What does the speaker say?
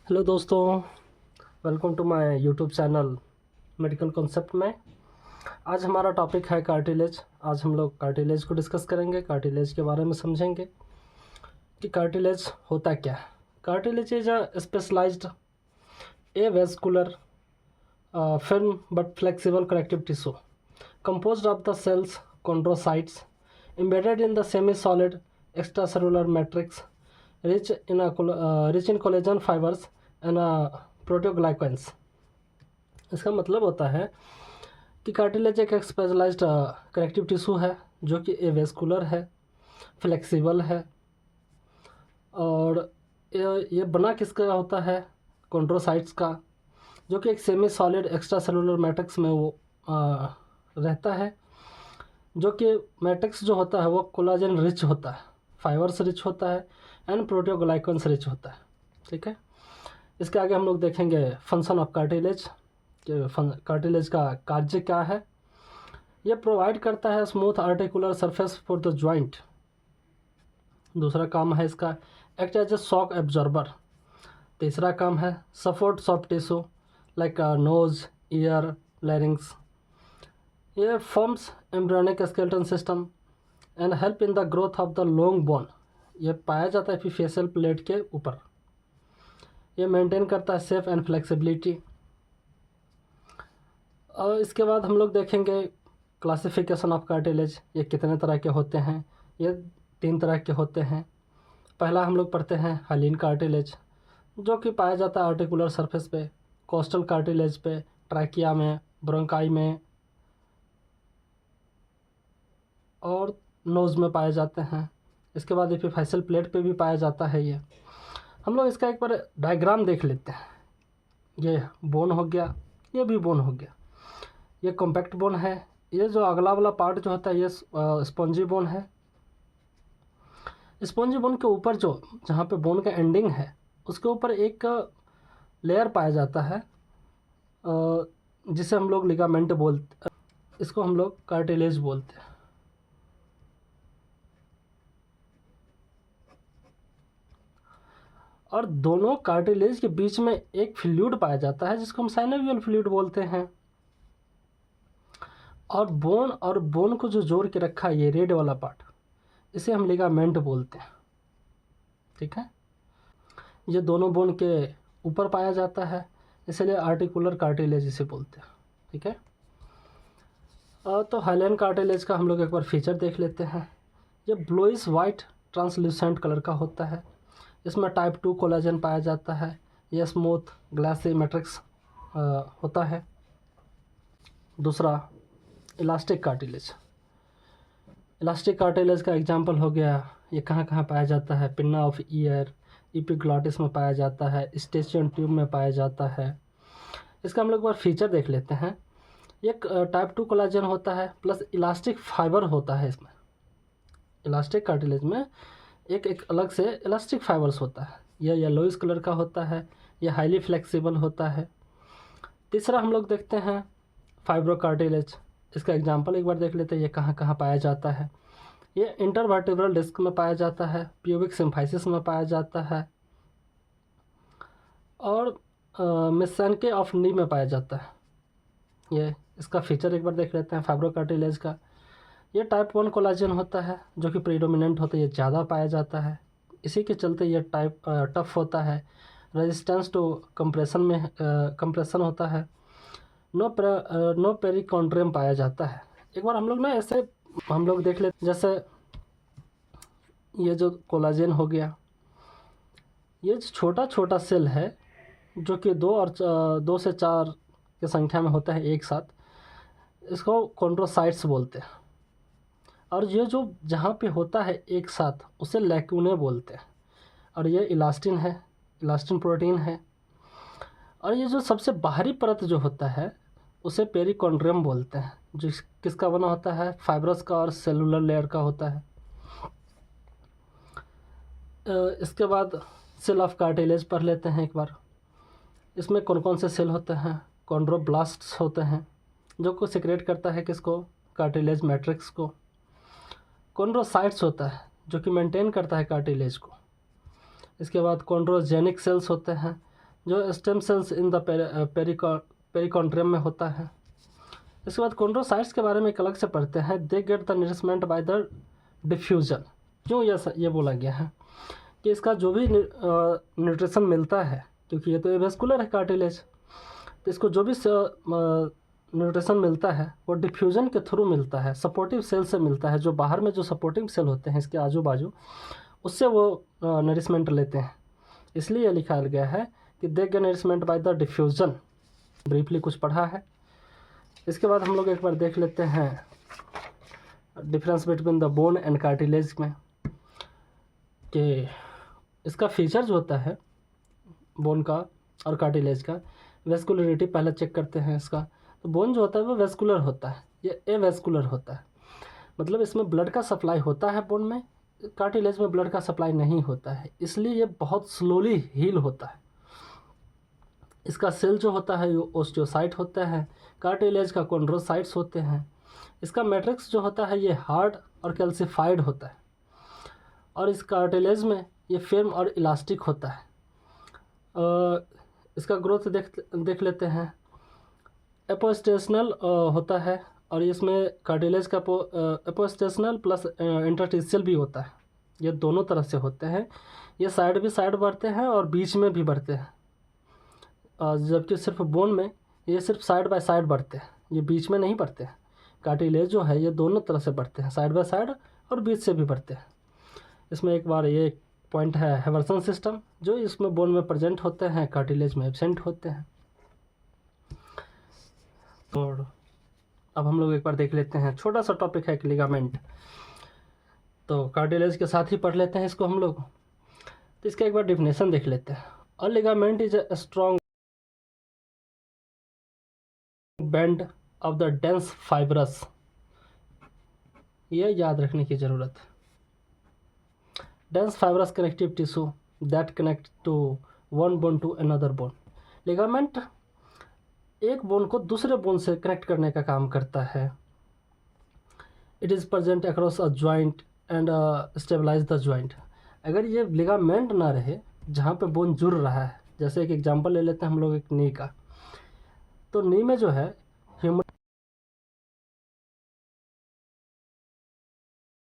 Hello दोस्तों, welcome to my YouTube channel medical concept में। आज हमारा टॉपिक है कार्टिलेज। आज हम लोग कार्टिलेज को डिस्कस करेंगे, कार्टिलेज के बारे में समझेंगे कि कार्टिलेज होता क्या है। Cartilage is a specialised avascular film but flexible connective tissue composed of the cells chondrocytes embedded in the semi-solid extracellular matrix rich in collagen fibers and proteoglycans। इसका मतलब होता है कि कार्टिलेज एक स्पेशलाइज्ड कनेक्टिव टिश्यू है जो कि avascular है, फ्लेक्सिबल है और ये बना किसका होता है, कॉन्ड्रोसाइट्स का, जो कि एक semi solid extra cellular matrix में वो रहता है, जो कि मैट्रिक्स जो होता है वो कोलाजन रिच होता है, फाइबर्स रिच होता है एंड प्रोटियोग्लाइकन्स रिच होता है। ठीक है, इसके आगे हम लोग देखेंगे फंक्शन ऑफ कार्टिलेज, कार्टिलेज का कार्य क्या है। ये प्रोवाइड करता है smooth articular surface for the joint. दूसरा काम है इसका act as a shock absorber. तीसरा काम है support soft tissue like nose, ear, larynx. ये forms embryonic skeleton system and help in the growth of the long bone. ये पाया जाता है एपिफेशियल प्लेट के ऊपर। ये मेंटेन करता है सेफ एंड फ्लेक्सिबिलिटी। और इसके बाद हम लोग देखेंगे क्लासिफिकेशन ऑफ कार्टिलेज। ये कितने तरह के होते हैं। ये 3 तरह के होते हैं। पहला हम लोग पढ़ते हैं हाइलिन कार्टिलेज, जो कि पाया जाता है आर्टिकुलर सरफेस पे, कोस्टल कार्टिलेज पे, ट्रैकिया में, ब्रोंकाई में और नोज़ में पाए जाते हैं। इसके बाद एपिफेशियल प्लेट पे भी पाया जाता है। ये हम लोग इसका एक बार डायग्राम देख लेते हैं। ये बोन हो गया, ये भी बोन हो गया। ये कॉम्पैक्ट बोन है। ये जो अगला वाला पार्ट जो होता है ये स्पॉन्जी बोन है। स्पॉन्जी बोन के ऊपर जो जहाँ पे बोन का एंडिंग है उसके ऊपर एक लेयर पाया जाता है जिसे हम लोग लिगामेंट बोलते, इसको हम लोग कार्टिलेज बोलते हैं। और दोनों कार्टिलेज के बीच में एक फ्लूइड पाया जाता है जिसको हम साइनोवियल फ्लूइड बोलते हैं। और बोन को जो जोड़ के रखा है ये रेड वाला पार्ट, इसे हम लिगामेंट बोलते हैं। ठीक है, ये दोनों बोन के ऊपर पाया जाता है, इसलिए आर्टिकुलर कार्टिलेज इसे बोलते हैं। ठीक है, तो हाइलाइन कार्टिलेज का हम लोग एक बार फीचर देख लेते हैं। ये ब्लूइश वाइट ट्रांसल्यूसेंट कलर का होता है। इसमें टाइप 2 कोलाजन पाया जाता है। यह स्मूथ ग्लासी मैट्रिक्स होता है। दूसरा इलास्टिक कार्टिलेज। इलास्टिक कार्टिलेज का एग्जांपल हो गया, ये कहाँ कहाँ पाया जाता है, पिन्ना ऑफ ईयर, इपिग्लॉटिस में पाया जाता है, स्टेचियन ट्यूब में पाया जाता है। इसका हम लोग एक बार फीचर देख लेते हैं। एक टाइप 2 कोलाजन होता है प्लस इलास्टिक फाइबर होता है। इसमें इलास्टिक कार्टिलेज में एक अलग से इलास्टिक फाइबर्स होता है। यह येलोइश कलर का होता है। यह हाईली फ्लेक्सिबल होता है। तीसरा हम लोग देखते हैं फाइब्रो कार्टिलेज। इसका एग्जांपल एक बार देख लेते हैं, ये कहाँ कहाँ पाया जाता है। ये इंटरवर्टिब्रल डिस्क में पाया जाता है, प्यूबिक सिम्फाइसिस में पाया जाता है और मेसेंके ऑफ नी में पाया जाता है। ये इसका फीचर एक बार देख लेते हैं फाइब्रो कार्टिलेज का। ये टाइप 1 कोलाजन होता है जो कि प्रीडोमिनेंट होता है, ये ज़्यादा पाया जाता है। इसी के चलते ये टाइप टफ होता है, रेजिस्टेंस टू कंप्रेशन होता है। नो पेरिकॉन्ड्रियम पाया जाता है। एक बार हम लोग ना ऐसे हम लोग देख लेते, जैसे ये जो कोलाजन हो गया, ये छोटा छोटा सेल है जो कि 2 से 4 की संख्या में होता है एक साथ। इसको कॉन्ड्रोसाइट्स बोलते हैं। और ये जो जहाँ पे होता है एक साथ उसे लैक्यूने बोलते हैं। और ये इलास्टिन है, इलास्टिन प्रोटीन है। और ये जो सबसे बाहरी परत जो होता है उसे पेरिकॉन्ड्रियम बोलते हैं, जो किसका बना होता है, फाइब्रस का और सेलुलर लेयर का होता है। इसके बाद सेल ऑफ कार्टिलेज पढ़ लेते हैं एक बार। इसमें कौन कौन से सेल होते हैं। कॉन्ड्रोब्लास्ट्स होते हैं जो को सिक्रेट करता है किसको, कार्टिलेज मैट्रिक्स को। कॉन्ड्रोसाइट्स होता है जो कि मेंटेन करता है कार्टिलेज को। इसके बाद कॉन्ड्रोजेनिक सेल्स होते हैं जो stem cells in the perichondrium में होता है। इसके बाद कॉन्ड्रोसाइट्स के बारे में एक अलग से पढ़ते हैं। They get the nourishment by the diffusion. क्यों ये बोला गया है कि इसका जो भी न्यूट्रिशन मिलता है, क्योंकि ये तो एवेस्कुलर है कार्टिलेज, तो इसको जो भी न्यूट्रिशन मिलता है वो डिफ्यूजन के थ्रू मिलता है, सपोर्टिव सेल से मिलता है। जो बाहर में जो सपोर्टिव सेल होते हैं इसके आजू बाजू, उससे वो नरिशमेंट लेते हैं। इसलिए लिखा गया है कि they get nourishment by the diffusion. Briefly कुछ पढ़ा है। इसके बाद हम लोग एक बार देख लेते हैं difference between the bone and cartilage में, कि इसका फीचर जो होता है बोन का और कार्टिलेज का। वेस्कुलरिटी पहले चेक करते हैं इसका। तो बोन जो होता है वो वेस्कुलर होता है, ये एवेस्कुलर होता है, मतलब इसमें ब्लड का सप्लाई होता है बोन में। कार्टिलेज में ब्लड का सप्लाई नहीं होता है, इसलिए ये बहुत स्लोली हील होता है। इसका सेल जो होता है वो ओस्टियोसाइट होता है, कार्टिलेज का कॉन्ड्रोसाइट्स होते हैं। इसका मैट्रिक्स जो होता है ये हार्ड और कैल्सिफाइड होता है, और इस कार्टिलेज में ये फिर्म और इलास्टिक होता है। इसका ग्रोथ देख लेते हैं। एपोस्टेशनल होता है, और इसमें कार्टिलेज का एपोस्टेशनल प्लस इंटरस्टिशियल भी होता है। ये दोनों तरह से होते हैं। ये साइड बढ़ते हैं और बीच में भी बढ़ते हैं, जबकि सिर्फ बोन में ये सिर्फ साइड बाय साइड बढ़ते हैं, ये बीच में नहीं बढ़ते हैं। कार्टिलेज जो है ये दोनों तरह से बढ़ते हैं, साइड बाय साइड और बीच से भी बढ़ते हैं। इसमें एक बार ये पॉइंट है हेवर्सन सिस्टम, जो इसमें बोन में प्रेजेंट होते हैं, कार्टिलेज में एब्सेंट होते हैं। और अब हम लोग एक बार देख लेते हैं, छोटा सा टॉपिक है लिगामेंट, तो कार्टिलेज के साथ ही पढ़ लेते हैं इसको हम लोग। तो इसका एक बार डिफिनेशन देख लेते हैं। A ligament is a strong band of the dense fibrous. ये याद रखने की ज़रूरत है। Dense fibrous connective tissue that connect to one bone to another bone. Ligament एक बोन को दूसरे बोन से कनेक्ट करने का काम करता है। It is present across a joint and stabilise the joint. अगर ये लिगामेंट ना रहे जहाँ पे बोन जुड़ रहा है, जैसे एक एग्जांपल ले लेते हैं हम लोग एक नी का, तो नी में जो है ह्यूमरस